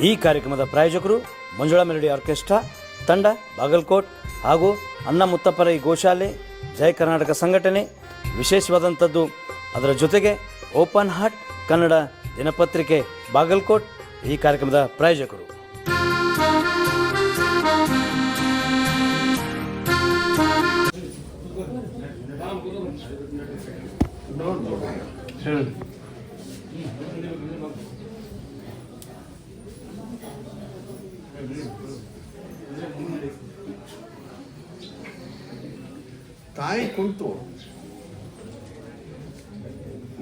ಈ ಕಾರ್ಯಕ್ರಮದ ಪ್ರಾಯೋಜಕರು ಮಂಜುಳಾ ಮೆಲೋಡಿ ಆರ್ಕೆಸ್ಟ್ರಾ ತಂಡ ಬಾಗಲಕೋಟ್ ಹಾಗೂ ಅಣ್ಣ ಮುತ್ತಪ್ಪರ ಈ ಗೋಶಾಲೆ ಜಯ ಕರ್ನಾಟಕ ಸಂಘಟನೆ. ವಿಶೇಷವಾದಂಥದ್ದು ಅದರ ಜೊತೆಗೆ ಓಪನ್ ಹಾರ್ಟ್ ಕನ್ನಡ ದಿನಪತ್ರಿಕೆ ಬಾಗಲಕೋಟ್ ಈ ಕಾರ್ಯಕ್ರಮದ ಪ್ರಾಯೋಜಕರು. ತಾಯಿ ಕುಂತು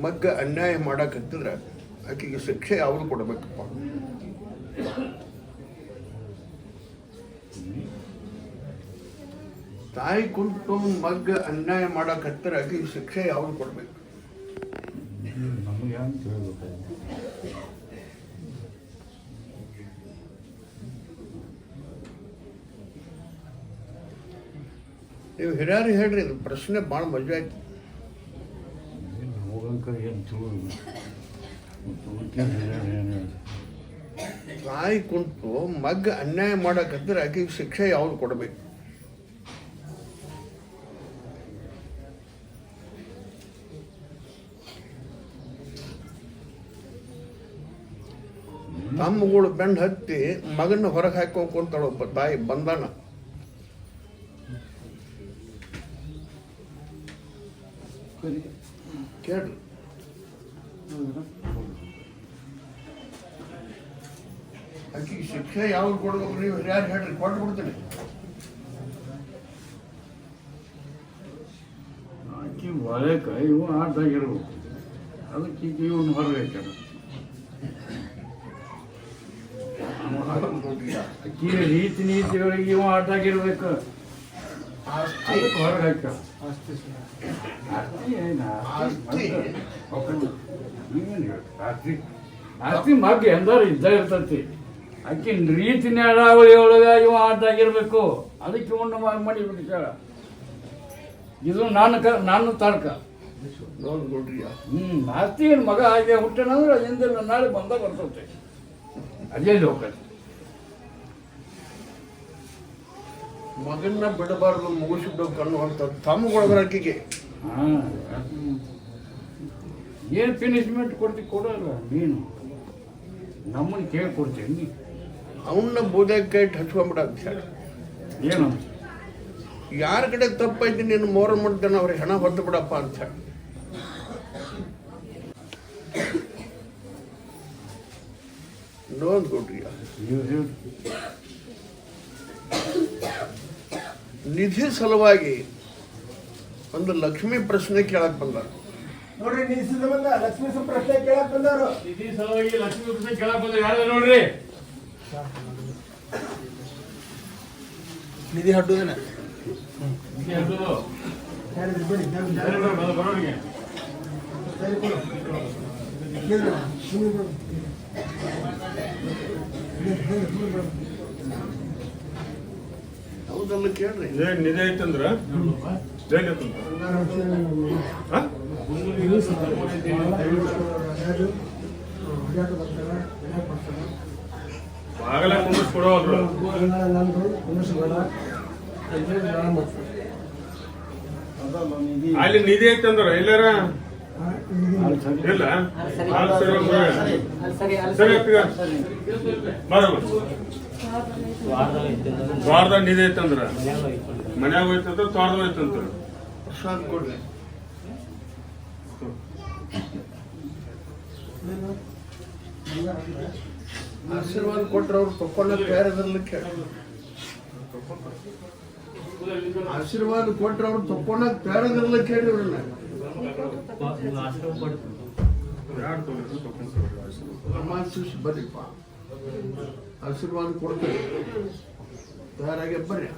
ಮಗ್ಗ ಅನ್ಯಾಯ ಮಾಡಕತ್ತಿದ್ರೆ ಆಕೆಗೆ ಶಿಕ್ಷೆ ಯಾವುದು ಕೊಡಬೇಕಪ್ಪ? ತಾಯಿ ಕುಂತು ಮಗ್ಗ ಅನ್ಯಾಯ ಮಾಡಕತ್ತಿದ್ರೆ ಆಕೆಗೆ ಶಿಕ್ಷೆ ಯಾವುದು ಕೊಡಬೇಕು? ನೀವು ಹಿರಿಯರು ಹೇಳ್ರಿ, ಇದು ಪ್ರಶ್ನೆ ಭಾಳ ಮಜಾ ಆಯ್ತು. ತಾಯಿ ಕುಂತು ಮಗ್ಗ ಅನ್ಯಾಯ ಮಾಡಕತ್ತಿದ್ರೆ ಆಕೆಗೆ ಶಿಕ್ಷೆ ಯಾವುದು ಕೊಡಬೇಕು? ತಮ್ಮಗಳು ಬೆಂಡ್ ಹತ್ತಿ ಮಗನ ಹೊರಗೆ ಹಾಕೊಂತಾಳೊಬ್ಬ ತಾಯಿ ಬಂದಾನ. ಕೇಳ್ರಿ, ಆಕೆಗೆ ಶಿಕ್ಷೆ ಯಾವ್ದು ಕೊಡ್ಬೇಕು? ನೀವು ಯಾರು ಹೇಳ್ರಿ, ಕೊಟ್ಟು ಬಿಡ್ತೀನಿ. ಆಕಿ ಒಳಕ ಇವು ಆಟಾಗಿರ್ಬೇಕು, ಅದಕ್ಕೆ ಇವನು ಹೊರಗೆ ಹಾಕ್ಯಾರ. ಅಕ್ಕಿ ರೀತಿ ನೀತಿಗಳಿಗೆ ಇವ ಆಟಾಗಿರ್ಬೇಕು, ಅದಕ್ಕೆ ಹೊರಗೆ ಹಾಕ್ಯಾರ. ಆಸ್ತಿ ಮಗ್ಗ ಎಂದಾರು ಇದ್ದ ಇರ್ತತಿ. ಆಕಿ ರೀತಿ ನಡಾವಳಿ ಒಳಗ ಇವ ಆಟಾಗಿರ್ಬೇಕು, ಅದಕ್ಕೆ ಇವನ್ನ ಮಾಡಿಬಿಟ್ಟು. ಇದು ನಾನು ತರ್ಕ. ಆಸ್ತಿ ಏನು ಮಗ ಹಾಗೆ ಹುಟ್ಟೇನಂದ್ರೆ ಅದಿಂದೆಲ್ಲ ನಾಳೆ ಬಂದ ಬರ್ತತೆ, ಅದೇ ಹೋಗ್ತದೆ. ಮಗನ್ನ ಬಿಡಬಾರ್ದು, ಮುಗಿಸ್ಬಿಟ್ಟು ಅನ್ನುವಂಥ ತಮ್ಮಗೊಳಗರ ಆಕೆಗೆ ಏನು ಪನಿಷ್ಮೆಂಟ್ ಕೊಡಲ್ಲ. ನೀನು ನಮ್ಮನ್ನು ಕೇಳಿ ಕೊಡ್ತೀನಿ. ಅವನ್ನ ಬೂದಕ್ಕೆ ಹಚ್ಕೊಂಡ್ಬಿಡ ಅಂತ ಹೇಳಿ ಏನು ಯಾರ ಕಡೆ ತಪ್ಪೈತಿ ನೀನು ಮೋರ ಮಾಡ್ತಾನೆ ಅವ್ರಿಗೆ ಹೆಣ ಹೊತ್ತು ಬಿಡಪ್ಪ ಅಂತ ಹೇಳಿ. ನೋಂದ್ ಕೊಡ್ರಿ. ನಿಧಿ ಸಲುವಾಗಿ ಒಂದು ಲಕ್ಷ್ಮಿ ಪ್ರಶ್ನೆ ಕೇಳಕ್ ಬಂದಾರ ನೋಡ್ರಿ. ಲಕ್ಷ್ಮೀ ಪ್ರಶ್ನೆ ಕೇಳಕ್ ಬಂದವರು. ನಿಧಿ ಸಲುವಾಗಿ ಲಕ್ಷ್ಮೀ ಪ್ರಶ್ನೆ ಕೇಳಕ್ ಬಂದ ಯಾರು ನೋಡ್ರಿ? ನಿಧಿ ಹಡ್ಡುದೇನ ಹೌದಲ್ಲ, ಕೇಳ್ರಿ. ನಿಧಿ ಐತಂದ್ರ ಆಗಲ ಕುಂದಿಸ್ಕೊಡೋಲ್ರು. ಅಲ್ಲಿ ನಿಧಿ ಐತಂದ್ರ ಎಲ್ಲಾರ ಇಲ್ಲ ದ್ವಾರದಾಗ ನಿಧಿ ಐತಂದ್ರ ಮನ್ಯಾಗ ಹೋಯ್ತಂದ್ರ ತೋಟದಾಗ ಹೋಯ್ತಂದ್ರ ಪ್ರಸಾದ ಕೊಡ್ರಿ. ಆಶೀರ್ವಾದ ಕೊಟ್ರೆ ಅವ್ರು ತಕ್ಕೊಳ್ಳೋಕೆ ತಯಾರಿದ್ರಲ್ಲ ಕೇಳಿ. ಆಶೀರ್ವಾದ ಕೊಟ್ರೆ ಅವ್ರು ತಕ್ಕೊಳ್ಳೋಕೆ ತಯಾರಿದ್ರಲ್ಲ ಕೇಳಿ. ಅವ್ರನ್ನ ಬರ್ರಿಪ್ಪ, ಆಶೀರ್ವಾದ ಕೊಡ್ತೀವಿ, ತಯಾರಾಗಿ ಬರ್ರಿ.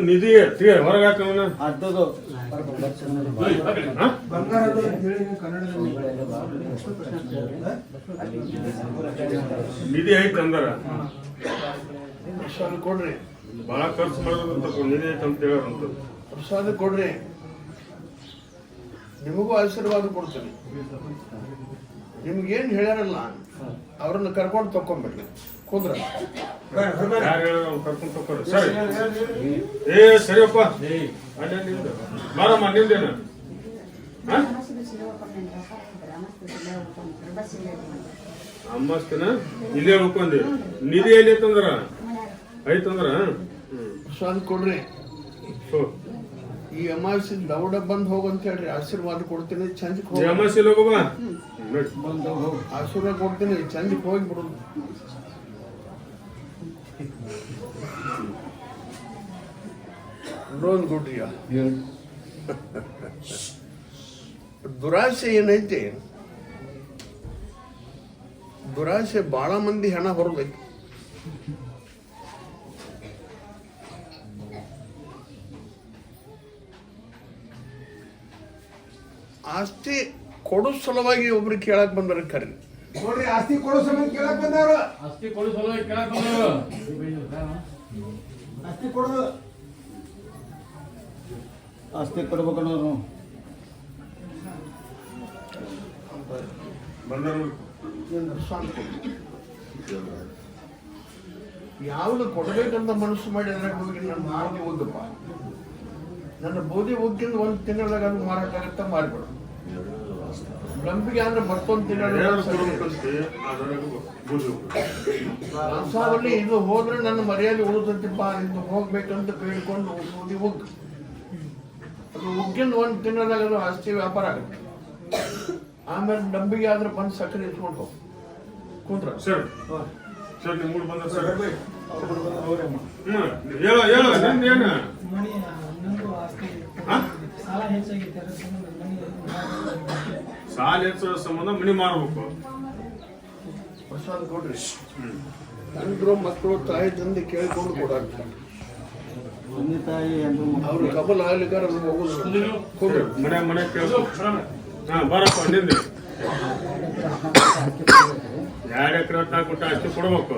ನಿಧಿ ಹೊರಗೆ ನಿಧಿ ಐತೆ ಅಂದಾರ ಕೊಡ್ರಿ. ಭಾಳ ಖರ್ಚು ಮಾಡೋದಂತ ನಿಧಿ ಐತೆ ಅಂತ ಹೇಳೋರಂತ. ಪ್ರಸಾದ ಕೊಡ್ರಿ, ನಿಮಗೂ ಆಶೀರ್ವಾದ ಕೊಡ್ತೀನಿ. ನಿಮ್ಗೇನು ಹೇಳ್ಯಾರಲ್ಲ ಅವ್ರನ್ನ ಕರ್ಕೊಂಡು ತಕೊಂಡ್ಬಿಡ್ರಿ. ಕುಂದ್ರ ಯಾರು ಹೇಳೋರು ಅವ್ರು ಕರ್ಕೊಂಡು ತಗೋರಿ. ಸರಿ ಸರಿಯಪ್ಪ, ಅಲ್ಲೇ ನಿಮ್ದು ಬಾರಮ್ಮ, ನಿಮ್ದೇನು ಅಮ್ಮಸ್ತಿನ ಇಲ್ಲೇ ಉಳ್ಕೊಂಡಿ. ನಿಧಿ ಎಲ್ಲಿ ಐತಂದ್ರ ಪ್ರಸಾದ ಕೊಡ್ರಿ. ಈ ಅಮಾವಾಸ್ಯೆ ದೌಡ ಬಂದ್ ಹೋಗಂತ ಹೇಳ್ರಿ, ಆಶೀರ್ವಾದ ಕೊಡ್ತೀನಿ. ಚಂದಕ್ಕೆ ಹೋಗಿ ಅಮಾವಾಸ್ಯೆ ಹೋಗಮ್ಮ, ಆಶೀರ್ವಾದ ಕೊಡ್ತೀನಿ. ಚಂದಕ್ಕೆ ಹೋಗಿ ಬಿಡೋದು. ನೋಡ್ ಗುಡ್ರಿಯ ದುರಾಸೆ ಏನೈತಿ, ದುರಾಸೆ ಬಹಳ ಮಂದಿ ಹಣ ಹೊರದೈತಿ. ಆಸ್ತಿ ಕೊಡೋ ಸಲುವಾಗಿ ಒಬ್ರು ಕೇಳಕ್ ಬಂದಾರ. ಕರಿ ನೋಡ್ರಿ, ಆಸ್ತಿ ಕೊಡೋ ಸಮಯ ಕೇಳಕ್ ಬಂದಾರ. ಆಸ್ತಿ ಕೊಡು ಸಲುವಾಗಿ ಕೇಳಕ್ ಬಂದವರು. ಆಸ್ತಿ ಕೊಡೋದು, ಆಸ್ತಿ ಕೊಡ್ಬೇಕನ್ನೋರು ಯಾವ್ದು ಕೊಡ್ಬೇಕಂತ ಮನಸ್ಸು ಮಾಡಿ ಅದ್ರಾಗ ಹೋಗಿ ನನ್ನ ಬೋಧಿ ಹೋಗಪ್ಪ, ನನ್ನ ಬೋಧಿ ಹೋಗಿಂದ ಒಂದು ತಿಂಗಳದಾಗ ಅದು ಮಾರಾಟ ಆಗತ್ತ ಮಾರ್ಬಿಡು. ನಂಬಿಕೆ ಅಂದ್ರೆ ಮತ್ತೊಂದು ತಿಂಗಳಲ್ಲಿ ಇದು ಹೋದ್ರೆ ನನ್ನ ಮರ್ಯಾದೆ ಉಳಿದೈತಿಪ್ಪ, ಇದು ಹೋಗ್ಬೇಕಂತ ಬೇಡ್ಕೊಂಡು ಬೋಧಿ ಹೋಗ್. ಅದು ಉಗ್ಗಿಂದ ಒಂದು ತಿಂಗಳದಾಗ ಅದು ಆಸ್ತಿ ವ್ಯಾಪಾರ ಆಗುತ್ತೆ. ಆಮೇಲೆ ನಂಬಿಕೆ ಆದ್ರೆ ಬಂದು ಸಕ್ಕರೆ ಇಟ್ಕೊಂಡು ಹೋಗಿ ಕುಂದ್ರ. ಸರ್ ಸರ್ ನಿಮ್ಮ ಬಂದ ಸರ್ ಹೇಳೋ ಹೇಳೋ ನಿಂದೇನು ಸಾಲ ಹೆಚ್ಚೋ ಸಂಬಂಧ ಮನಿ ಮಾರ್ಬೇಕು. ಪ್ರಸಾದ ಕೊಡ್ರಿ. ಗಂಡ್ರು ಮಕ್ಕಳು ತಾಯಿ ತಂದೆ ಕೇಳಿಕೊಂಡು ಕೊಡಾಕ್ತಾರೆ. ಅವ್ರು ಕಬಲ್ ಆಗ್ಲಿಕ್ಕಾರ ಹೋಗುದು. ಮನೆ ಕೇಳ್ಕೊ. ಹಾ ಬರಪ್ಪ, ನಿಂದೆ 2 ಎಕರೆ 4 ಗುಂಟೆ ಅಷ್ಟು ಕೊಡ್ಬೇಕು.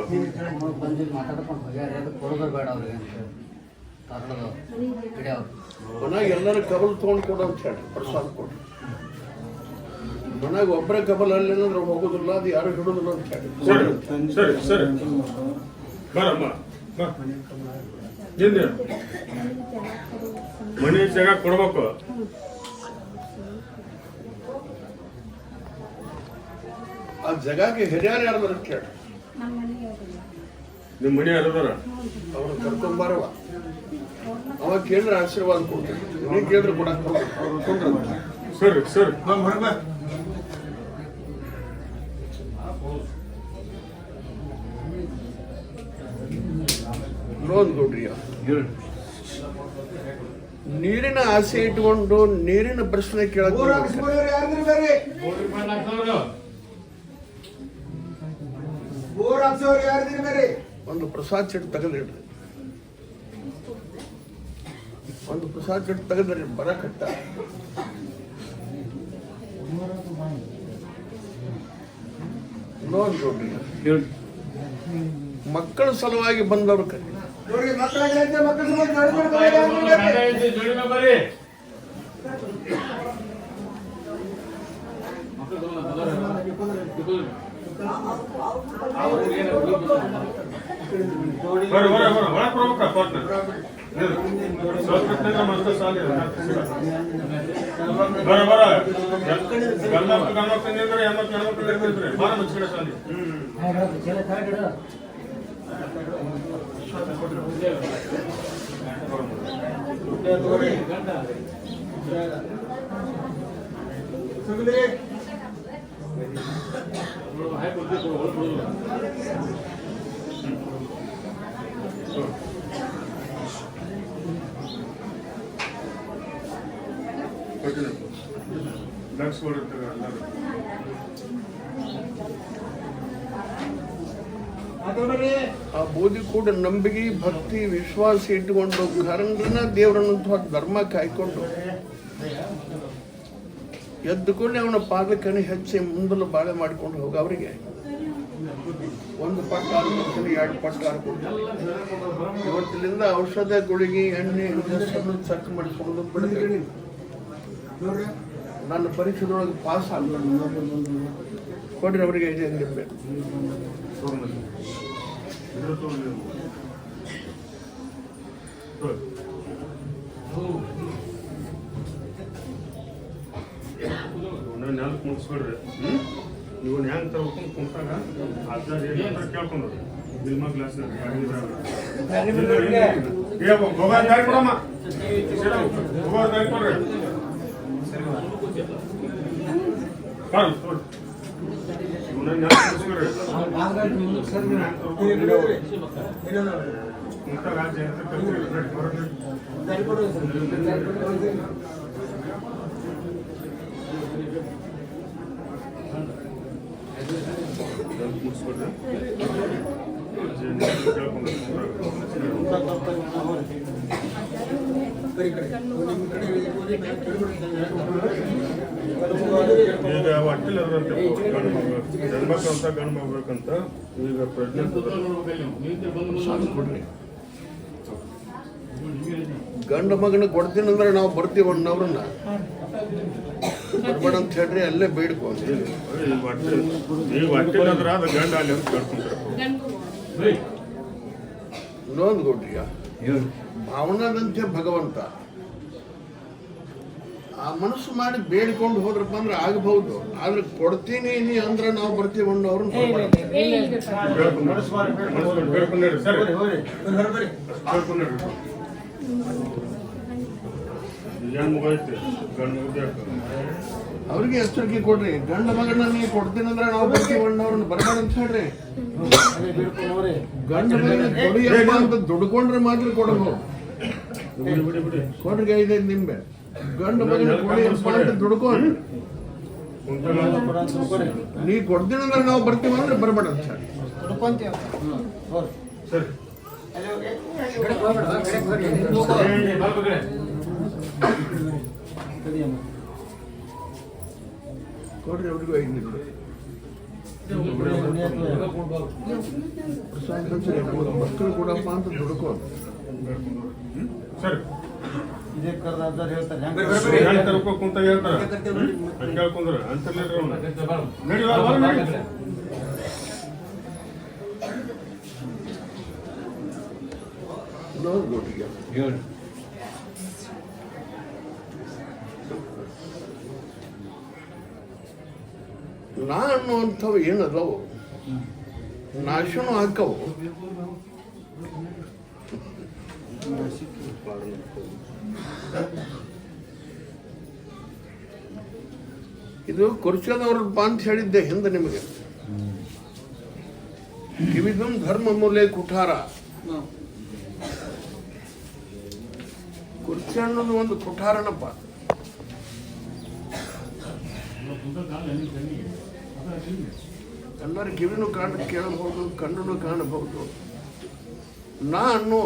ಮನ್ಯಾಗ ಎಲ್ಲರೂ ಕಬಲ್ ತಗೊಂಡು ಕೊಡು ಅಂತ ಹೇಳಿ ಪ್ರಸಾದ ಕೊಡ್ರಿ. ಮನ್ಯಾಗ ಒಬ್ಬರೇ ಕಬಲ್ ಅಲ್ಲಿ ಅಂದ್ರೆ ಹೋಗುದಿಲ್ಲ, ಅದು ಯಾರು ಹಿಡುದಿಲ್ಲ ಅಂತ ಹೇಳಿ. ಸರಿ ಸರಿ ಸರಿ ಬರಮ್ಮ, ನಿಂದೆ ಮನೆ ಜಾಗ ಕೊಡ್ಬೇಕು. ಆ ಜಾಗಕ್ಕೆ ಹಿರಿಯರು ಯಾರು ಅಂತ ಹೇಳಿ. ನಿಮ್ಮ ಮನೆ ಯಾರದಾರ ಅವ್ರು ಕರ್ಕೊಂಬಾರವ. ಅವಾಗ ಕೇಳಿದ್ರೆ ಆಶೀರ್ವಾದ ಕೊಡ್ತೀನಿ, ನೀವು ಕೇಳಿದ್ರೆ ಕೊಡಕ್ ಸರಿ ಸರಿ ಲೋನ್ ಕೊಡ್ರಿಯ. ನೀರಿನ ಆಸೆ ಇಟ್ಕೊಂಡು ನೀರಿನ ಪ್ರಶ್ನೆ ಕೇಳಕ್ ಬೋರ್ ಹಾಕ್ಸೋರು ಯಾರ್ದಿರಿ ಬೇರೆ? ಒಂದು ಪ್ರಸಾದ್ ಚೀಟ್ ತೆಗೆದಿಡ್ರಿ. ಒಂದು ಪ್ರಸಾದ್ ಚೀಟ್ ತೆಗೆದ್ರಿ ಬರಕಟ್ಟ. ಲೋನ್ ಕೊಡ್ರಿ. ಮಕ್ಕಳ ಸಲುವಾಗಿ ಬಂದವ್ರು ಕರಿ. ನೋಡ್ರಿ, ಮಕ್ಕಳಾಗೈತೆ, ಮಕ್ಕಳ ಸಲುವಾಗಿ ನಡ್ಕೊಂಡು ಬರೋದು ಯಾರ್ದಿರಿ ಬೇರೆ? ಆ ಬೋಧಿ ಕೂಡ ನಂಬಿಕೆ, ಭಕ್ತಿ, ವಿಶ್ವಾಸ ಇಟ್ಟುಕೊಂಡು ಕರಂದ್ರನ ದೇವರನ್ನಂತಹ ಧರ್ಮ ಕಾಯ್ಕೊಂಡು ಎದ್ದುಕೊಂಡು ಅವನ ಪಾದಕಣಿ ಹಚ್ಚಿ ಮುಂದಲು ಬಾಳೆ ಮಾಡ್ಕೊಂಡು ಹೋಗ ಅವರಿಗೆ ಒಂದು ಪಟ್ಟು ಹಾಲು ಕೊಡ್ತೀನಿ, 2 ಪಟ್ಟು ಹಾಲು ಕೊಡ್ತೀನಿ. ಇವತ್ತಿನಿಂದ ಔಷಧ ಗುಳಿಗೆ ಎಣ್ಣೆ ಇಂಜೆಕ್ಷನ್ ಚೆಕ್ ಮಾಡಿಸ್ಕೊಂಡು ಬಿಡ್ತೀನಿ. ನನ್ನ ಪರೀಕ್ಷೆದೊಳಗೆ ಪಾಸ್ ಆಗಲ್ಲ. ಕೊಡ್ರಿ ಅವರಿಗೆ 5 ನಿಂಬೆ. ನೆಲಕ್ಕೆ ಮುಗಿಸ್ಬಿಡ್ರಿ. ಇವನ್ ಹೆಂಗ್ ತಗೊಂಡು ಕುಂತಾಗ ಅದ ಕೇಳ್ಕೊಂಡ್ರಿ ಬಿಲ್ಮ ಗ್ಲಾಸ್ ಹೋಗೋದ್ ದಾರಿ ಕೊಡಮ್ಮ, ಹೋಗೋದ್ ದಾರಿ ಕೊಡ್ರಿ. ಇವನ್ನ ನೆಲಕ್ಕೆ ಮುಗಿಸ್ಬಿಡ್ರಿ. ಕುಂತಾಗ ಈಗ ಹೊಟ್ಟಿಲ್ ಅದ್ರಂತೆ ಹೆಣ್ಮಕ್ಳು ಅಂತ ಗಂಡು ಮಾಡ್ಬೇಕಂತ ಈಗ ಪ್ರೆಗ್ನೆಂಟ್ ಗಂಡು ಮಗನ ಕೊಡ್ತೀನಿ ಅಂದ್ರೆ ನಾವು ಬರ್ತೀವಿ ಅವ್ರನ್ನ ಬರ್ಬೇಡ ಅಂತ ಹೇಳ್ರಿ, ಅಲ್ಲೇ ಬೇಡ್ಕೊಂಡು ಈಗ ಹೊಟ್ಟಿಲ್ ಅದ್ರ ಅದು ಗಂಡ ಅಲ್ಲಿ ಅಂತ ಕೇಳ್ಕೊಂತಾರೆ. ಇನ್ನೊಂದು ಕೊಟ್ರಿಯ ಭಾವನಾದಂತೆ ಭಗವಂತ ಆ ಮನಸ್ಸು ಮಾಡಿ ಬೇಡ್ಕೊಂಡು ಹೋದ್ರಪ್ಪ ಅಂದ್ರೆ ಆಗಬಹುದು. ಆದ್ರೆ ಕೊಡ್ತೀನಿ ನೀ ಅಂದ್ರೆ ನಾವು ಬರ್ತೀವಿ ಅವ್ರನ್ನ ಬೇಡ್ಕೊಂಡ್ರಿ ಸರಿ ಏನ್ ಮುಗೈತಿ ಗಂಡು ಅವ್ರಿಗೆ ಎಚ್ಚರಿಕೆ ಕೊಡ್ರಿ. ಗಂಡ ಮಗನ ನೀ ಕೊಡ್ತೀನಿ ಅಂದ್ರೆ ನಾವು ಬರ್ತೀವಿ ಅವ್ರನ್ನ ಬರ್ಬೇಡ ಅಂತ ಹೇಳ್ರಿ. ಗಂಡ ಮಗನ ಕೊಡಿಯಪ್ಪ ಅಂತ ದುಡ್ಕೊಂಡ್ರೆ ಮಾತ್ರ ಕೊಡಬಹುದು. ಕೊಡ್ರಿಗೆ 5 ನಿಂಬೆ. ಗಂಡ ಮಗನ ಕೊಡಿಯಪ್ಪ ಅಂತ ದುಡ್ಕೊಂಡು ನೀ ಕೊಡ್ತೀನಿ ಅಂದ್ರೆ ನಾವು ಬರ್ತೀವಿ ಅಂದ್ರೆ ಬರ್ಬೇಡ ಅಂತ ಹೇಳಿ. ಸರಿ ಕೊಡ್ರಿ ಅವ್ರಿಗೂ 5 ನಿಂಬೆ. ನಮಗೆ ಮಕ್ಕಳು ಕೊಡಪ್ಪ ಅಂತ ದುಡ್ಕೊಂಡು ಸರಿ ಕುಂತ ಹೇಳ್ತಾರ ಕೇಳ್ಕೊಂಡ್ರ ನಾ ಅನ್ನುವಂಥವು ಏನದವು ನಾಶನೂ ಹಾಕವು. ಇದು ಕುರ್ಚದವ್ರಪ್ಪ ಅಂತ ಹೇಳಿದ್ದೆ ಹಿಂದೆ ನಿಮಗೆ. ಕಿವಿದಂ ಧರ್ಮ ಮೂಲೆ ಕುಠಾರ. ಕುರ್ಚಿ ಅನ್ನೋದು ಒಂದು ಕುಠಾರನಪ್ಪ. ಎಲ್ಲರ ಕಿವಿನೂ ಕೇಳಬಹುದು, ಕಣ್ಣನ್ನು ಕಾಣಬಹುದು. ನಾ ಅನ್ನೋ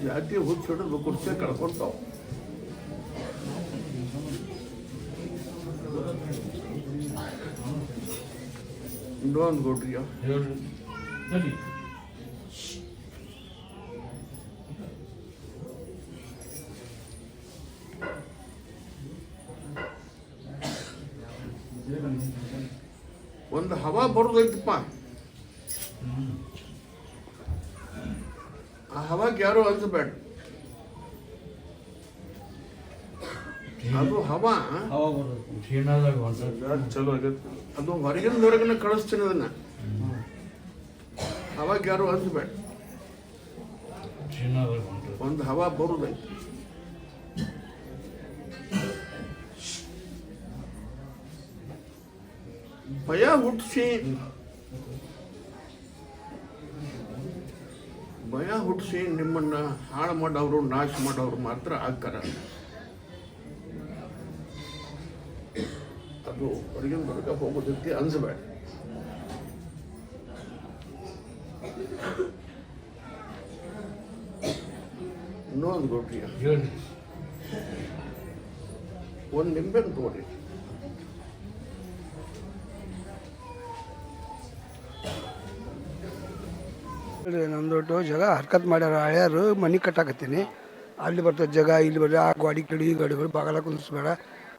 ಜಾತಿ ಹುಚ್ಚಿಡೋದು ಕುರ್ಚಿ ಕಳ್ಕೊಂತಾವ. ಇನ್ನೊಂದು ಕೊಡ್ರಿಯ ಒಂದು ಹವಾ ಬರೋದೈತಪ್ಪ. ಆ ಹವಾಗೆ ಯಾರು ಅನ್ಸಬೇಡ. ಅದು ಹವಾ ಚಲೋ ಆಗೈತೆ. ಅದು ಹೊರಗಿನ ಕಳಿಸ್ತೀನಿ. ಅದನ್ನ ಹವಾಗೆ ಯಾರು ಅನ್ಸಬೇಡ. ಒಂದು ಹವಾ ಬರೋದೈತಿ. ಭಯ ಹುಟ್ಟಿಸಿ ನಿಮ್ಮನ್ನ ಹಾಳು ಮಾಡೋರು, ನಾಶ ಮಾಡೋರು ಮಾತ್ರ ಆಕಾರ. ಅದು ಹೊರಗಿನ ಹೊರಗೆ ಹೋಗೋದಕ್ಕೆ ಅನ್ಸಬೇಡ. ಇನ್ನೊಂದು ಕೊಡ್ರಿ, ಹೇಳ್ರಿ. ಒಂದು ನಿಂಬೆಹಣ್ಣು ತಗೋರಿ. ನಮ್ದೊಟ್ಟು ಜಾಗ ಹರ್ಕತ್ ಮಾಡ್ಯಾರ ಹಳ್ಯಾರು ಮನೆ ಕಟ್ಟಾಕತ್ತೀನಿ. ಅಲ್ಲಿ ಬರ್ತದೆ ಜಾಗ, ಇಲ್ಲಿ ಬರ್ತದೆ. ಆ ಗಾಡಿ ಕೆಡಿ ಈ ಗಾಡಿಗಳು ಬಾಗಲ ಕುಂದಿಸ್ಬೇಡ.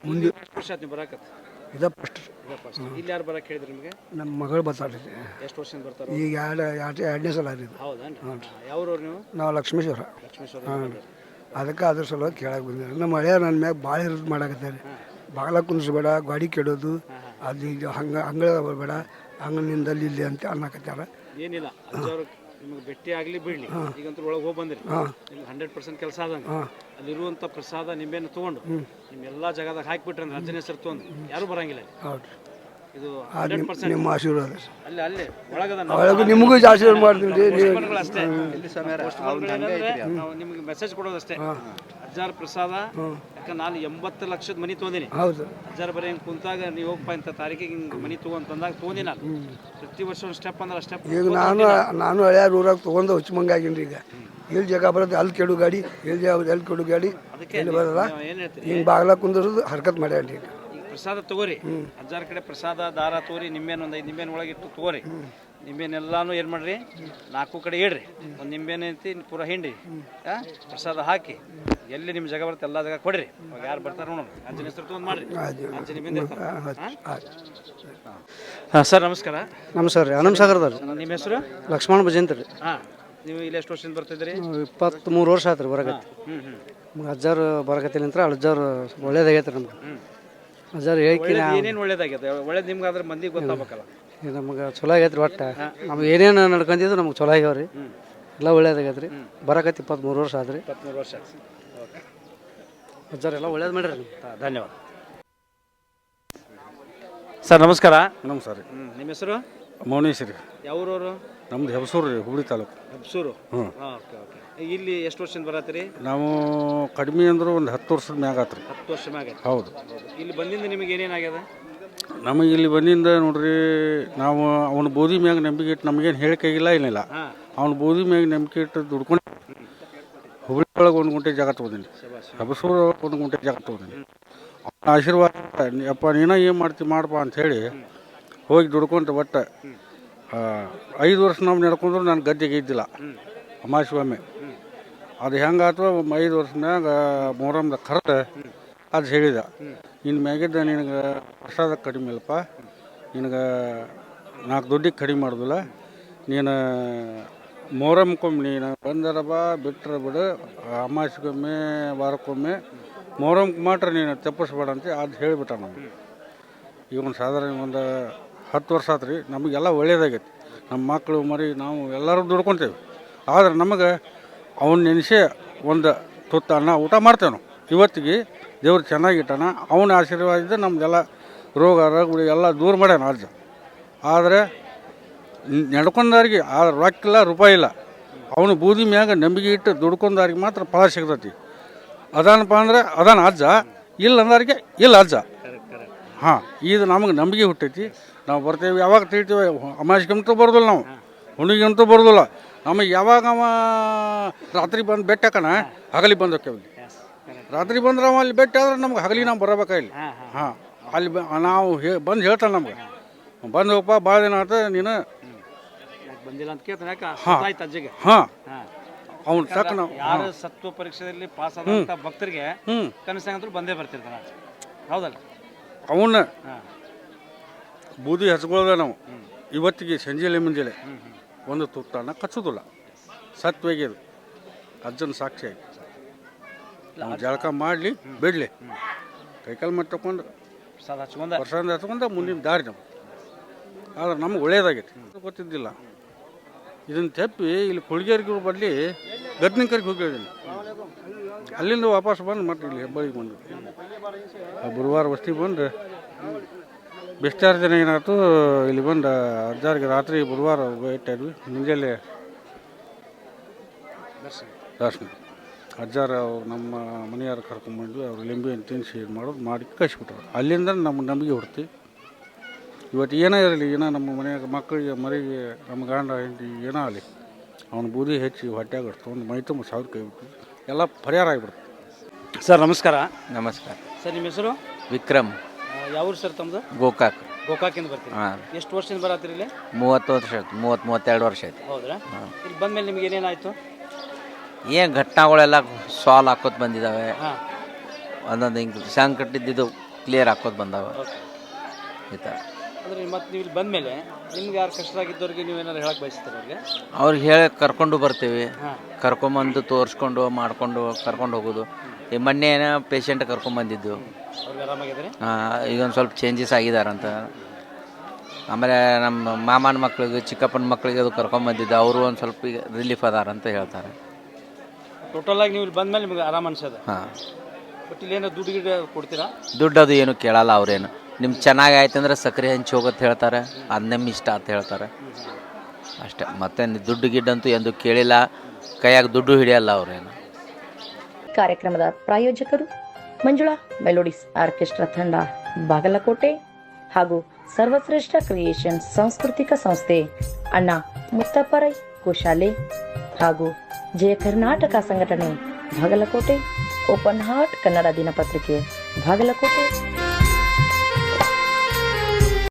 ಮುಂದೆ ವರ್ಷ ಆಯ್ತು ನೀವು ಬರಾಕತ್ ಇದ ಫಸ್ಟ್ ಇಲ್ಲಿ ಯಾರು ಬರಕ್ಕೆ ಹೇಳಿದ್ರಿ ನಿಮಗೆ? ನಮ್ಮ ಮಗಳು ಬರ್ತಾಳೆ. ಎಷ್ಟು ವರ್ಷದಿಂದ ಬರ್ತಾರೆ? ಈಗ ಎರಡನೇ ಸಲ ಇದು. ಹೌದೇನ್ರಿ? ಯಾವ್ರವ್ರು ನೀವು? ನಾವು ಲಕ್ಷ್ಮೇಶ್ವರ. ಲಕ್ಷ್ಮೇಶ್ವರ. ಹಾಂ, ಅದಕ್ಕೆ ಅದ್ರ ಸಲುವಾಗಿ ಕೇಳಕ್ಕೆ ಬಂದಿರಿ. ನಮ್ಮ ಹಳೆಯ ನನ್ನ ಮ್ಯಾಗ ಭಾಳ ಇರೋದು ಮಾಡಾಕತ್ತಾರೆ. ಬಾಗಲ ಕುಂದಿಸ್ಬೇಡ, ಗಾಡಿ ಕೆಡೋದು, ಅದು ಇದು ಅಂಗಳ ಬರಬೇಡ, ಅಂಗನಿಂದ ಇಲ್ಲಿ ಅಂತ ಅನ್ನಕತ್ತಾರ. ಏನಿಲ್ಲ, ಅಜ್ಜವ್ರು ನಿಮಗೆ ಭೇಟಿ ಆಗಲಿ ಬಿಡಲಿ, ಈಗಂತೂ ಒಳಗೆ ಹೋಗಿ ಬಂದಿರಿ, ನಿಮ್ಗೆ 100% ಕೆಲಸ ಆದಂಗೆ. ಅಲ್ಲಿರುವಂಥ ಪ್ರಸಾದ ನಿಂಬೆಯನ್ನು ತೊಗೊಂಡು ನಿಮ್ಮೆಲ್ಲ ಜಾಗದಾಗ ಹಾಕಿಬಿಟ್ರೆ ಅಂದ್ರೆ ಅಜ್ಜನ ಹೆಸರು ತೊಗೊಂಡು ಯಾರೂ ಬರಂಗಿಲ್ಲ. ಹೌದು, ಇದು 100% ನಿಮ್ಮ ಆಶೀರ್ವಾದ. ಅಲ್ಲಿ ಒಳಗದ ಒಳಗೆ ನಿಮಗೂ ಆಶೀರ್ವಾದ ಮಾಡ್ತೀನಿ ರೀ. ಅಷ್ಟೇ. ನಾವು ನಿಮ್ಗೆ ಮೆಸೇಜ್ ಕೊಡೋದಷ್ಟೇ. ಅಜ್ಜಾರ ಪ್ರಸಾದ, ಯಾಕಂದ್ರೆ ನಾನು 80 ಲಕ್ಷದ ಮನೆ ತೊಗೊಂಡಿನಿ. ಹೌದು, ಅಜ್ಜಾರ ಬರೀ ಹಿಂಗೆ ಕುಂತಾಗ ನೀವು ಹೋಗಪ್ಪ ಇಂಥ ತಾರೀಕಿಗೆ ಹಿಂಗೆ ಮನೆ ತೊಗೊಂತಂದಾಗ ತೊಗೊಂಡಿ. ನಾನು ಪ್ರತಿ ವರ್ಷ ಒಂದು ಸ್ಟೆಪ್ ಅಂದ್ರೆ ಸ್ಟೆಪ್. ಈಗ ನಾನು ಹಳೆಯ ಊರಾಗ ತೊಗೊಂಡು ಹುಚ್ಚಮಂಗಾಗಿನಿ. ಈಗ ಎಲ್ಲಿ ಜಾಗ ಬರೋದು ಅಲ್ಲಿ ಕೆಡು ಗಾಡಿ, ಎಲ್ಲಿ ಯಾವ್ದು ಎಲ್ಲಿ ಕೆಡು ಗಾಡಿ ಎಲ್ಲಿ ಬರೋಲ್ಲ. ಏನು ಹೇಳ್ತೀರಿ? ಹಿಂಗೆ ಬಾಗ್ಲ ಕುಂದ್ರದು ಹರ್ಕತ್ ಮಾಡ್ಯಾನ್ರಿ. ಈಗ ಈಗ ಪ್ರಸಾದ ತಗೋರಿ, ಅಜ್ಜಾರ ಕಡೆ ಪ್ರಸಾದ ದಾರ ತಗೋರಿ, ನಿಂಬೆನ ಒಂದು 5 ನಿಂಬೆನ ಒಳಗೆ ಇಟ್ಟು ತಗೋರಿ. ನಿಂಬೆನೆಲ್ಲಾನು ಏನು ಮಾಡ್ರಿ, 4 ಕಡೆ ಇಡ್ರಿ. ಒಂದು ನಿಂಬೆನ ಐತಿ ಪೂರ ಹಿಂಡಿ ಪ್ರಸಾದ ಹಾಕಿ ಎಲ್ಲಿ ನಿಮ್ಮ ಜಾಗ ಬರುತ್ತೆ ಎಲ್ಲ ಜಾಗ ಕೊಡ್ರಿ. ಅವಾಗ ಯಾರು ಬರ್ತಾರೆ ನೋಡೋಣ. ಅಜ್ಜನ ಹೆಸರು ತೊಗೊಂಡು ಮಾಡ್ರಿ. ಅಜ್ಜ ನಿಂಬೆಂದ ಸರ್ ನಮಸ್ಕಾರ. ನಮಸ್ಕಾರ ರೀ, ಅನಂತಸಾಗರದಲ್ಲಿ. ನಿಮ್ಮ ಹೆಸರು? ಲಕ್ಷ್ಮಣ ಭಜಂತ್ ರೀ. ಹಾಂ, ನೀವು ಇಲ್ಲಿ ಎಷ್ಟು ವರ್ಷದಿಂದ ಬರ್ತಿದ್ದೀರಿ? 23 ವರ್ಷ ಆಯ್ತು ರೀ ಬರಕತ್ತಿ. ಅಜ್ಜಾರು ಬರಕತ್ತಿಲ್ಲ ಅಂತ ಅಜ್ಜಾರು ಒಳ್ಳೇದಾಗೈತೆ ರೀ ನಮ್ಗೆ. ಅಜ್ಜಾರು ಹೇಳಿ ಏನೇನು ಒಳ್ಳೇದಾಗೈತೆ? ಒಳ್ಳೇದು ನಿಮ್ಗೆ ಆದ್ರೆ ಮಂದಿಗೆ ಗೊತ್ತಾಗಬೇಕಲ್ಲ. ನಮ್ಗೆ ಚಲೋ ಆಗೈತೆ ರೀ. ಒಟ್ಟು ನಮ್ಗೆ ಏನೇನು ನಡ್ಕೊಂಡಿದ್ದು ನಮ್ಗೆ ಚಲೋ ಆಗ್ಯಾವ ರೀ. ಎಲ್ಲ ಒಳ್ಳೇದಾಗೈತೆ ರೀ. ಬರಕತ್ತಿ 23 ವರ್ಷ ಆದ್ರಿ. 23 ವರ್ಷ. ಓಕೆ, ಅಜ್ಜಾರೆಲ್ಲ ಒಳ್ಳೇದು ಮಾಡ್ರಿ. ಧನ್ಯವಾದ ಸರ್. ನಮಸ್ಕಾರ. ನಮಸ್ಕಾರ. ನಿಮ್ಮ ಹೆಸರು? ಮೌನೇಶ್ ರೀ. ಯಾವ್ರವರು? ನಮ್ದು ಹೆಬಸೂರು ರೀ, ಹುಬ್ಳಿ ತಾಲೂಕು. ಹೆಬ್ಸೂರು. Okay okay. ಇಲ್ಲಿ ಎಷ್ಟು ವರ್ಷದಿಂದ ಬರತ್ತೀರಿ? ನಾವು ಕಡಿಮೆ ಅಂದ್ರೆ ಒಂದು 10 ವರ್ಷದ ಮ್ಯಾಗ ಆತ್ರಿ. 10 ವರ್ಷ ಮ್ಯಾಗ. ಹೌದು. ಇಲ್ಲಿ ಬಂದಿಂದ ನಿಮಗೆ ಏನೇನಾಗ್ಯದ? ನಮಗೆ ಇಲ್ಲಿ ಬಂದಿಂದ ನೋಡ್ರಿ, ನಾವು ಅವನ ಬೋಧಿ ಮ್ಯಾಗ ನಂಬಿಕೆ ಇಟ್ಟು ನಮಗೇನು ಹೇಳಿಕೆಗಿಲ್ಲ ಏನಿಲ್ಲ. ಅವ್ನ ಬೋಧಿ ಮ್ಯಾಗ ನಂಬಿಕೆ ಇಟ್ಟು ದುಡ್ಕೊಂಡು ಹುಬ್ಳಿ ಒಳಗೆ 1 ಗುಂಟೆ ಜಾಗ ತೊಗೊಂಡಿನಿ. ಹೆಬಸೂರು 1 ಗುಂಟೆ ಜಾಗ ತೊಗೊಂಡಿನಿ. ಅವನ ಆಶೀರ್ವಾದ, ಅಪ್ಪ ನೀನ ಏನು ಮಾಡ್ತೀವಿ ಮಾಡಪ್ಪ ಅಂಥೇಳಿ ಹೋಗಿ ದುಡ್ಕೊಂತ. ಒಟ್ಟು 5 ವರ್ಷ ನಾವು ನಡ್ಕೊಂಡ್ರು ನಾನು ಗದ್ದೆಗೆ ಇದ್ದಿಲ್ಲ. ಅಮಾವಾಸ್ಯೆ ಅದು ಹೆಂಗಾಯ್ತು, 5 ವರ್ಷ ಮ್ಯಾಗ ಮೊಹರಂದ ಕರೆದು ಅದು ಹೇಳಿದ, ಇನ್ನು ಮ್ಯಾಗಿದ್ದ ನಿನಗೆ ಪ್ರಸಾದ ಕಡಿಮೆ ಇಲ್ಲಪ್ಪ, ನಿನಗೆ 4 ದುಡ್ಡಿಗೆ ಕಡಿಮೆ ಮಾಡೋದಿಲ್ಲ, ನೀನು ಮೊಹರಂಗೊಮ್ಮೆ ನೀನು ಬಂದರ ಬಾ, ಬಿಟ್ಟರೆ ಬಿಡು, ಅಮಾವಾಸ್ಯೆಗೊಮ್ಮೆ ವಾರಕ್ಕೊಮ್ಮೆ ಮೊಹರಂಗೆ ಮಾತ್ರ ನೀನು ತಪ್ಪಿಸ್ಬೇಡ ಅಂತ ಅದು ಹೇಳಿಬಿಟ್ಟ ನಮಗೆ. ಈಗ ಒಂದು ಸಾಧಾರಣ ಒಂದು 10 ವರ್ಷ ಆತ್ರಿ. ನಮಗೆಲ್ಲ ಒಳ್ಳೇದಾಗೈತಿ. ನಮ್ಮ ಮಕ್ಕಳು ಮರಿ ನಾವು ಎಲ್ಲರೂ ದುಡ್ಕೊತೇವೆ. ಆದ್ರೆ ನಮಗೆ ಅವನ್ನ ನೆನೆಸಿ ಒಂದು ತುತ್ತ ಅನ್ನ ಊಟ ಮಾಡ್ತೇವೆ ನಾವು. ಇವತ್ತಿಗೆ ದೇವ್ರು ಚೆನ್ನಾಗಿಟ್ಟಾನ. ಅವನ ಆಶೀರ್ವಾದ ನಮ್ದೆಲ್ಲ ರೋಗ ರಗುಡಿ ಎಲ್ಲ ದೂರ ಮಾಡ್ಯಾನ ಅಜ್ಜ. ಆದರೆ ನಡ್ಕೊಂಡವ್ರಿಗೆ ಆದ್ರೆ ರೊಕ್ಕಿಲ್ಲ, ರೂಪಾಯಿ ಇಲ್ಲ. ಅವನು ಬೂದಿ ಮ್ಯಾಗ ನಂಬಿಕೆ ಇಟ್ಟು ದುಡ್ಕೊಂಡವ್ರಿಗೆ ಮಾತ್ರ ಫಲ ಸಿಗ್ತೈತಿ. ಅದಾನಪ್ಪ ಅಂದ್ರೆ ಅದಾನ ಅಜ್ಜ, ಇಲ್ಲ ಅಂದವ್ರಿಗೆ ಇಲ್ಲ ಅಜ್ಜ. ಹಾಂ, ಇದು ನಮಗೆ ನಂಬಿಕೆ ಹುಟ್ಟೈತಿ. ನಾವು ಬರ್ತೇವೆ, ಯಾವಾಗ ತಿಳ್ತೀವಿ. ಅಮಾವಾಸ್ಯೆಗಂತೂ ಬರೋದಿಲ್ಲ, ನಾವು ಹುಣ್ಣಿಗಂತೂ ಬರೋದಿಲ್ಲ. ನಮಗೆ ಯಾವಾಗ ಅವ ರಾತ್ರಿ ಬಂದು ಬೆಟ್ಟಕಣ ಹಗಲಿ ಬಂದು ಹೋಗ್ತೇವೆ. ರಾತ್ರಿ ಬಂದ್ರೆ ಅವ ಅಲ್ಲಿ ಬೆಟ್ಟ ಆದ್ರೆ ನಮ್ಗೆ ಹಗಲಿ ನಾವು ಬರಬೇಕಾ ಇಲ್ಲಿ. ಹಾಂ, ಅಲ್ಲಿ ನಾವು ಬಂದು ಹೇಳ್ತಾನೆ ನಮ್ಗೆ, ಬಂದು ಹೋಗಪ್ಪ, ಭಾಳ ದಿನ ಆತ ನೀನು ಬಂದಿಲ್ಲ ಅಂತ ಕೇಳ್ತಾನೆ. ಯಾಕೆ ಅಜ್ಜಿಗೆ? ಹಾಂ, ಅವ್ನು ತಕ್ಕ ನಾವು ಯಾರು ಸತ್ವ ಪರೀಕ್ಷೆಯಲ್ಲಿ ಪಾಸ್ ಆದಂಥ ಭಕ್ತರಿಗೆ ಕನಸಾಗಂತೂ ಬಂದೇ ಬರ್ತಿರ್ತಾನೆ. ಹೌದಲ್ಲ? ಅವನ್ನ ಬೂದಿ ಹಚ್ಕೊಳ್ಳೋದ ನಾವು ಇವತ್ತಿಗೆ ಸಂಜೆಲೆ ಮುಂಜಾನೆ ಒಂದು ತುತ್ತನ್ನ ಕಚ್ಚೋದಿಲ್ಲ. ಸತ್ವಾಗ್ಯದು ಅಜ್ಜನ ಸಾಕ್ಷಿಯಾಗಿ ನಾವು ಜಳಕ ಮಾಡಲಿ ಬಿಡಲಿ, ಕೈಕಾಲು ಮಾಡಿ ತಗೊಂಡು ಪ್ರಸಾದ ಹಚ್ಕೊಂಡು ಮುಂದಿನ ದಾರಿ ನಾವು. ಆದ್ರೆ ನಮ್ಗೆ ಒಳ್ಳೇದಾಗೈತಿ. ಗೊತ್ತಿದ್ದಿಲ್ಲ. ಇದನ್ನು ತೆಪ್ಪಿ ಇಲ್ಲಿ ಕೊಳ್ಗೇರಿಗೆ ಬದಲಿ ಗದ್ನಿಕರಿಗೆ ಹೋಗಿದ್ದೀನಿ. ಅಲ್ಲಿಂದ ವಾಪಸ್ ಬಂದು ಮತ್ತೆ ಇಲ್ಲಿ ಹೆಬ್ಬಳ್ಳಿಗೆ ಬಂದು ಗುರುವಾರ ವಸ್ತಿಗೆ ಬಂದು ಬೆಸ್ಟಾರು ಜನ ಏನಾಯ್ತು, ಇಲ್ಲಿ ಬಂದು ಅಜ್ಜಾರಿಗೆ ರಾತ್ರಿ ಬುಧವಾರ ಇಟ್ಟಿದ್ವಿ. ಮುಂಜಾನೆ ದರ್ಶನ ಅಜ್ಜಾರ ಅವ್ರು ನಮ್ಮ ಮನೆಯವ್ರು ಕರ್ಕೊಂಡ್ಬಂದ್ವಿ. ಅವ್ರು ಲಿಂಬೆ ತಿನ್ನಿಸಿ ಇದು ಮಾಡೋದು ಮಾಡಿ ಕಳಿಸ್ಬಿಟ್ರು. ಅಲ್ಲಿಂದ ನಮ್ಮ ನಂಬಿಕೆ ಹುಡ್ತಿ. ಇವತ್ತು ಏನೇ ಇರಲಿ, ಏನೋ ನಮ್ಮ ಮನೆಯಾಗ ಮಕ್ಕಳಿಗೆ ಮರಿಗೆ ನಮ್ಮ ಗಂಡ ಹೆಂಡತಿ ಏನೋ ಆಗಲಿ, ಅವ್ನ ಬೂದಿ ಹೆಚ್ಚಿ ಹೊಟ್ಟೆಗೆ ತೊಗೊಂಡು ಮೈ ತುಂಬ ಸಾವಿರ ಕೈ ಬಿಟ್ಟು ಎಲ್ಲ ಪರಿಹಾರ ಆಗಿಬಿಡುತ್ತೆ. ಸರ್ ನಮಸ್ಕಾರ. ನಮಸ್ಕಾರ. ಸರ್ ನಿಮ್ಮ ಹೆಸರು? ವಿಕ್ರಮ್. ಯಾವ ಊರು ಸರ್ ತಮ್ಮದು? ಗೋಕಾಕ್. ಗೋಕಾಕಿಂದ ಬರ್ತೀರಿ? ಹಾಂ. ಎಷ್ಟು ವರ್ಷದಿಂದ ಬರತ್ತೀರಿ ಇಲ್ಲಿ? 30 ವರ್ಷ ಆಯ್ತು. 32 ವರ್ಷ ಆಯ್ತು. ಹೌದ್ರಾ? ಇಲ್ಲಿ ಬಂದ್ಮೇಲೆ ನಿಮ್ಗೆ ಏನೇನಾಯ್ತು? ಏನು ಘಟನೆಗಳೆಲ್ಲ ಸಾಲ್ವ್ ಹಾಕೋತ ಬಂದಿದ್ದಾವೆ. ಹಾಂ. ಒಂದೊಂದು ಹಿಂಗೆ ಸಂಕಟ ಇದ್ದಿದ್ದು ಕ್ಲಿಯರ್ ಹಾಕೋತ ಬಂದಾವೆ ಈ ಥರ. ಅಂದರೆ ಮತ್ತೆ ನೀವು ಇಲ್ಲಿ ಬಂದಮೇಲೆ ನಿಮ್ಗೆ ಯಾರು ಕಷ್ಟರಾಗಿದ್ದವ್ರಿಗೆ ನೀವು ಏನಾದ್ರು ಹೇಳಕ್ಕೆ ಬಯಸ್ತಾರೆ ಅವ್ರಿಗೆ? ಅವ್ರಿಗೆ ಹೇಳಿ ಕರ್ಕೊಂಡು ಬರ್ತೀವಿ. ಹಾಂ. ಕರ್ಕೊಂಬಂದು ತೋರಿಸ್ಕೊಂಡು ಮಾಡ್ಕೊಂಡು ಕರ್ಕೊಂಡು ಹೋಗೋದು. ಈ ಮೊನ್ನೆ ಏನೋ ಪೇಷಂಟ್ ಕರ್ಕೊಂಬಂದಿದ್ದು. ಅವ್ರಿಗೆ ಆರಾಮಾಗಿದ್ದಾರೆ? ಈಗ ಒಂದು ಸ್ವಲ್ಪ ಚೇಂಜಸ್ ಆಗಿದಾರಂತ. ಆಮೇಲೆ ನಮ್ಮ ಮಾಮನ ಮಕ್ಳಿಗೆ ಚಿಕ್ಕಪ್ಪನ ಮಕ್ಳಿಗೆ ಅದು ಕರ್ಕೊಂಬಂದಿದ್ದು. ಅವರು ಒಂದು ಸ್ವಲ್ಪ ಈಗ ರಿಲೀಫ್ ಅದಾರ ಅಂತ ಹೇಳ್ತಾರೆ. ಟೋಟಲಾಗಿ ನೀವು ಇಲ್ಲಿ ಬಂದಮೇಲೆ ನಿಮ್ಗೆ ಆರಾಮ ಅನ್ಸೋದು? ಹಾಂ. ಬಟ್ ಇಲ್ಲೇನೋ ದುಡ್ಡು ಗಿಡ ಕೊಡ್ತೀರಾ? ದುಡ್ಡು ಅದು ಏನು ಕೇಳಲ್ಲ ಅವ್ರೇನು. ನಿಮ್ಗೆ ಚೆನ್ನಾಗಿ ಆಯ್ತು ಅಂದ್ರೆ ಸಕ್ಕರೆ ಹಂಚಿ ಹೋಗುತ್ತೆ ಹೇಳ್ತಾರೆ. ಅದು ನಮ್ಮ ಇಷ್ಟ ಅಂತ ಹೇಳ್ತಾರೆ ಅಷ್ಟೇ. ಮತ್ತೆ ದುಡ್ಡು ಗಿಡ್ಡಂತೂ ಎಂದು ಕೇಳಿಲ್ಲ. ಕೈಯಾಗ ದುಡ್ಡು ಹಿಡಿಯಲ್ಲ ಅವ್ರೇನು. ಕಾರ್ಯಕ್ರಮದ ಪ್ರಾಯೋಜಕರು ಮಂಜುಳಾ ಮೆಲೋಡಿಸ್ ಆರ್ಕೆಸ್ಟ್ರಾ ತಂಡ ಬಾಗಲಕೋಟೆ ಹಾಗೂ ಸರ್ವಶ್ರೇಷ್ಠ ಕ್ರಿಯೇಷನ್ ಸಾಂಸ್ಕೃತಿಕ ಸಂಸ್ಥೆ ಅಣ್ಣ ಮುತ್ತಪ್ಪರೈ ಗೋಶಾಲೆ ಹಾಗೂ ಜಯ ಕರ್ನಾಟಕ ಸಂಘಟನೆ ಬಾಗಲಕೋಟೆ, ಓಪನ್ ಹಾರ್ಟ್ ಕನ್ನಡ ದಿನಪತ್ರಿಕೆ ಬಾಗಲಕೋಟೆ.